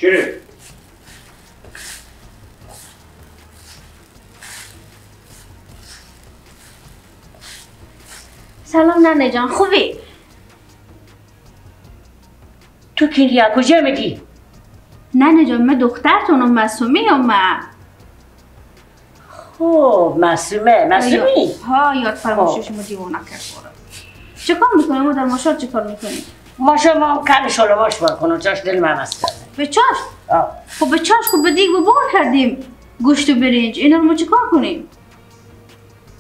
چی؟ سلام ننه جان، خوبی؟ تو کلیا کجا میدی؟ ننه جان من دخترتونم معصومیم من. خب معصومی؟ ها یاد فرمایشش شما دیوانه کرد برو. چیکار میکنی مادر ماشا چیکار میکنی؟ ماشا ما کل شلواش بار کنم چاش دل من است کرده. به چاش؟ خب به چاش خب به دیگ بار کردیم گوشت و برنج اینا رو ما چیکار کنیم؟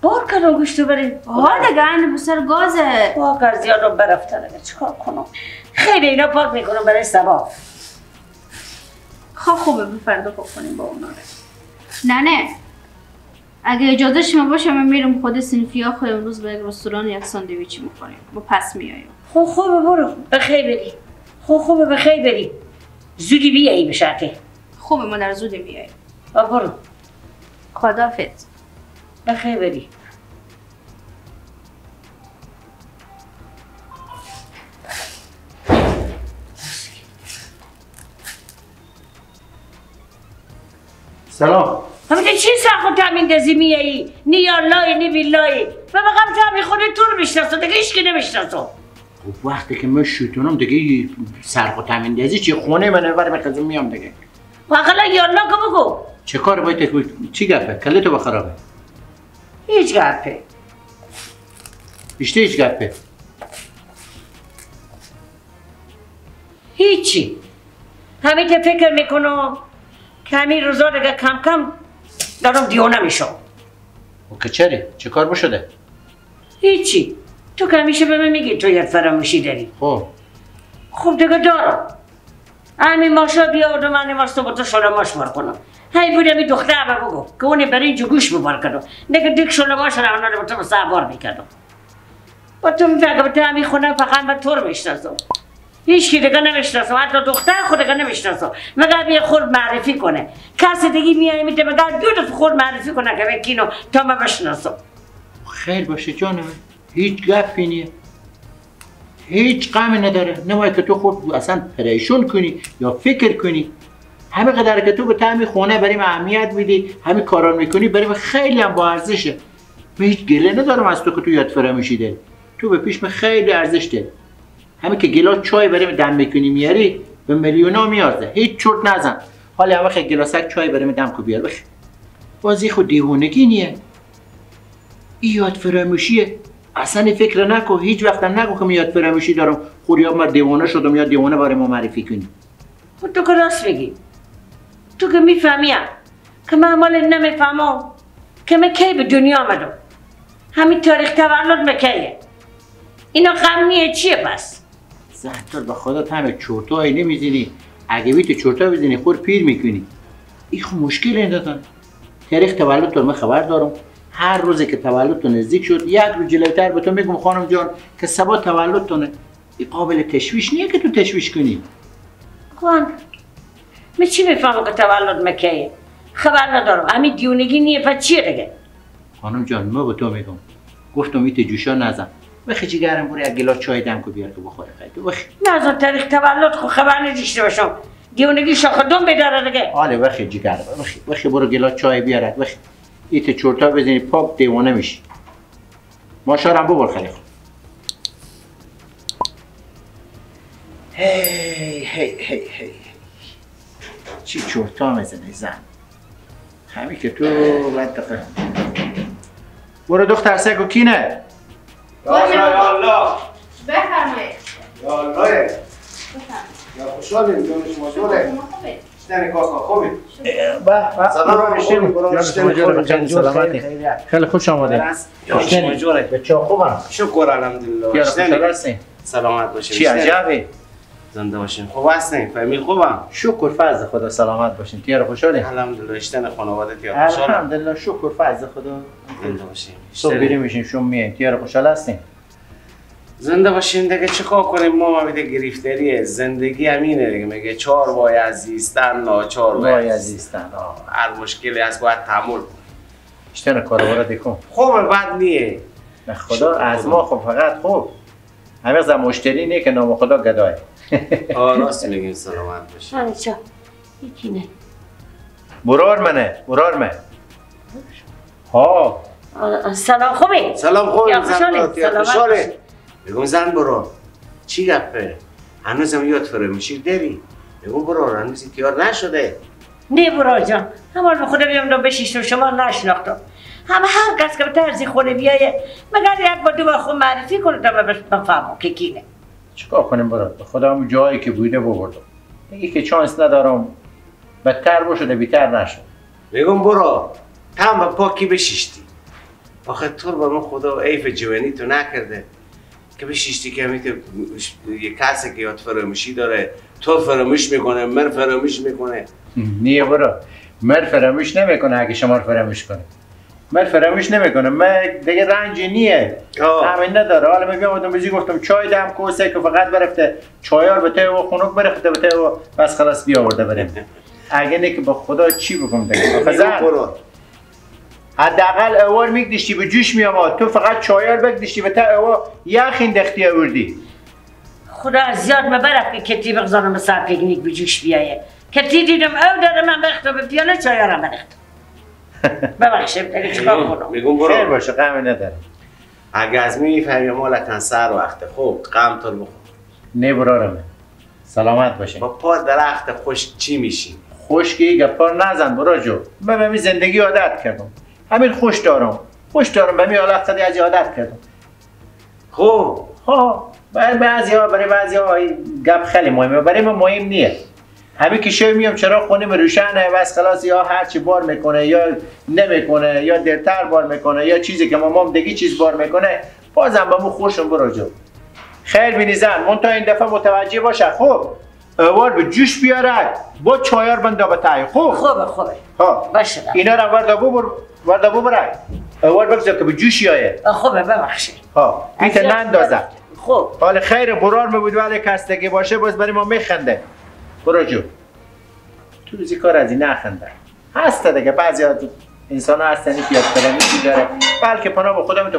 بار کردم گوشت و برنج؟ ها دیگه این بسر گازه. واقعا زیاد رو برفته دیگه چیکار کنم؟ خیلی اینا پاک میکنم برای صبا. خب خوبه به فردا پاک کنیم با اونا. نه اگه اجازه شما باشه من میرم خود سینفیا خود امروز به یک رستوران یک ساندویچی میخوریم با پس میایم. خب خوبه برو بخیر بری. خوبه بخیر بری. زودی بیایی به شرطه. خوبه مادر زودی میایم. برو. خداحافظ. بخیر بری. سلام. همینه چی ساخت تامین دزی میایی؟ نی یالای نی بیلای. و بگم تامین خودت تو رو میشناسه دیگه هیچ کی نمیشناسه. خب وقتی که من شوتونم دیگه سرق و تامین دزی چی خونه من ور میخوام میام دیگه. واقعا یالا که بگو. چه کار باید چی گپه؟ کلتو بخرابه. هیچ گپه. هیچ گپه. هیچی. همین که فکر میکنم که همین روزا دیگه کم کم دارم دیونه میشم. و که چه کار بشده؟ هیچی. تو که همیشه به من میگی تو یک فراموشی داری. خب دیگه دارم. همین ماشا بیاد و من ماستو با تو شلماش بار کنم. هی بودم این دختر به بگو که اونی برنج و گوش ببار کنم. دیگه دیگه شلماش رو اونا رو با تو مسا بار میکردم. با تو میفکر تو همین خونه فقط من تو رو میشناسم. هیچ کی دیگه نمیشناسم، حتی دختر خود دیگه نمیشناسم. مگر یه خورد معرفی کنه. کسی دیگه میاد میگه مگر دو تا خورد معرفی کنه که بکینو تا من بشناسم. خیر باشه جانم. هیچ گپی نیه. هیچ غمی نداره. نمایی که تو خود اصلا پریشون کنی یا فکر کنی. همه قدر که تو به تعمی خونه بریم اهمیت میدی، همین کارا میکنی بریم خیلی هم با ارزشه. من هیچ گله ندارم از تو که تو یاد فراموشی داری. تو به پیش من خیلی ارزش داری. همین که گلاس چای بریم دم میکنی میاری به میلیونا میارزه. هیچ چرت نزن. حالا هم خیلی گلاسک چای بریم دم کو بیار بخیر. بازی خود دیوونگی نیه. این یاد فراموشیه. اصلا فکر نکن، هیچ وقت نگو که من یاد فراموشی دارم. خوریا من دیوانه شدم یا دیوانه برای ما معرفی کنی. خود تو که راست میگی. تو که میفهمیم که من مال نمیفهمم که من کی به دنیا آمدم. همین تاریخ تولد مکیه. اینا غم نیه چیه پس؟ زهتر به خدا همه چرتایی نمیزنی. اگه بیت چرتا بزنی خور پیر میکنی. این خب مشکلی نداره. تاریخ تولد تو من خبر دارم. هر روزی که تولد تو نزدیک شد یک روز جلوتر به تو میگم خانم جان که سبا تولدتونه. این قابل تشویش نیه که تو تشویش کنی. خوان من چی میفهمم که تولد مکیه؟ خبر ندارم. همین دیونگی نیه پس چیه دیگه؟ خانم جان ما به تو میگم گفتم ایت جوشا نزن. بخی جگرم برو یک گلاس چای دم کو بیار تو بخوره خیلی بخی. نه از اون تاریخ تولد خب خبر نداشته باشم. دیونگی شاخ دم بداره دیگه. آله بخی جگر بخی برو گلاس چای بیارد بخی. ایت چرتا بزنی پاک دیوانه میشی. ماشارم ببر خیلی خوب. هی چی چرتا میزنی زن. همین که تو منطقه. برو دختر سگو کینه. یا الله بفرمایید. یا الله یا خوشحالیم جان شما دوره شدن کاسا خوبی سلام علیکم سلامتی خیلی خوش آمدید شما جوره بچه خوبم شکر الحمدلله یا خوشحال هستین سلامت باشین چی عجبه زنده باشین خوب هستین فامیل خوبم شکر فضل خدا سلامت باشین تیار خوشحالین الحمدلله اشتن خانواده تیار خوشحالم الحمدلله شکر فضل خدا زنده باشین صبح بریم میشین شما میایین تیار خوشحال هستین زنده باشین دیگه چیکار کنیم ما میده گرفتاریه زندگی همینه دیگه میگه 4 باید زیستن ناچار باید زیستن هر مشکلی هست باید تحمل کنیم اشتن کارو دیکن خوبه بد نیه به خدا از ما خب فقط خوب همه زن مشتری نیه که نام خدا گدای راست میگیم سلامت باشین یکی نه. برار منه برار من. ها سلام خوبی؟ سلام خوبی زن خوشحاله. بگم زن برار چی گپه؟ هنوزم یاد فراموشی داری؟ بگم برار هنوز تیار نشده. نه برار جان، همون به خدا بیام بشیشم شما نشناختم. همه هر کس که به طرزی خونه بیایه مگر یک با دو با خود معرفی کنه تا بفهمم که کینه. چیکار کنیم برار؟ به خدا همون جایی که بوده ببردم. میگه که چانس ندارم بدتر بشده بیتر نشد. بگم برار تم به پاکی بشیشتی. آخه تو با من خدا عیف جوانی تو نکرده که بشیشتی که همیته یه کسی که یاد فراموشی داره تو فراموش میکنه مر فراموش میکنه. نیه برا مر فراموش نمیکنه اگه شما رو فراموش کنه. مر فراموش نمیکنه. من دیگه رنجی نیه همین نداره. حالا من بیام بزی گفتم چای دم کوسه که فقط برفته چایار به ته و خنک برفته به ته و بس خلاص بیاورده بریم. اگه نه که با خدا چی بکنم دیگه. آخه حداقل اوار میگدیشتی به جوش میامد تو فقط چایار بگدیشتی به تا اوار یخین دختی آوردی. خدا زیاد مبرک که کتی بگذارم سر پیکنیک به جوش بیایه. کتی دیدم او داره من بخته به پیانه چایارم برخته. ببخشیم دیگه چیکار کنم؟ میگم برو خیر باشه غمی نداره. اگه از میفهمی مالکن سر وقته خوب غم تر بخور. نه برارم سلامت باشه. با پا درخت خوش چی میشی؟ خوش که گپا نزن برا جو. من به زندگی عادت کردم. همین خوش دارم به می حالت خیلی از عادت کردم. خوب ها برای بعضیا گپ خیلی مهمه برای من مهم نیه. همین که شوی میام چرا خونه روشنه بس خلاص یا هر چی بار میکنه یا نمیکنه یا درتر بار میکنه یا چیزی که مامام دیگه چیز بار میکنه بازم با مو خوشم برا جو. خیر بینی زن من تا این دفعه متوجه باشه خوب اوار به جوش بیاره با چایار بنده به تایی خوب خوبه ها باشه اینا رو وردا ببره اوار بگذار که به جوش یایه خوبه ببخشید ها بیت نندازه خوب حال خیر برار میبود ولی کستگی باشه باز برای ما میخنده برو جو تو روزی کار از این نخنده هسته دیگه بعضی انسان ها هستنی که یاد فراموشی داره بلکه پناه با خودم تو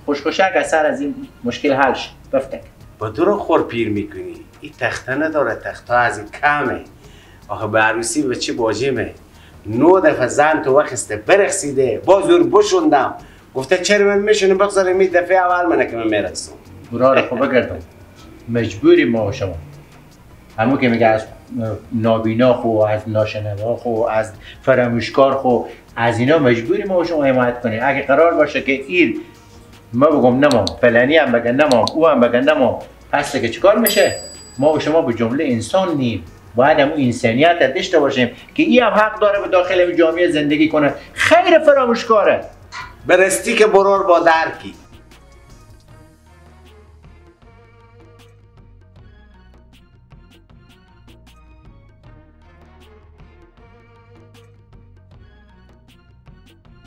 خوشخوشک از سر از این مشکل حل شد بفتک با تو رو خور پیر میکنی این تخته نداره تخته از این کمه آخه به عروسی به چی باجیمه 9 دفعه زن تو وقت برخصیده با زور بشوندم گفته چرا من میشونه بگذاریم می دفعه اول منه که من میرسم برای خوب بگردم مجبوری ما و شما همون که میگه از نابینا خو از ناشنوا خو از فراموشکار خو از اینا مجبوری ما و شما حمایت کنیم اگه قرار باشه که این ما بگم نمام فلانی هم بگن نمام او هم بگن نمام هسته که چیکار میشه ما و شما به جمله انسان نیم باید همون انسانیت داشته باشیم که این هم حق داره به داخل جامعه زندگی کنه خیر فراموشکاره برستی که برور با درکی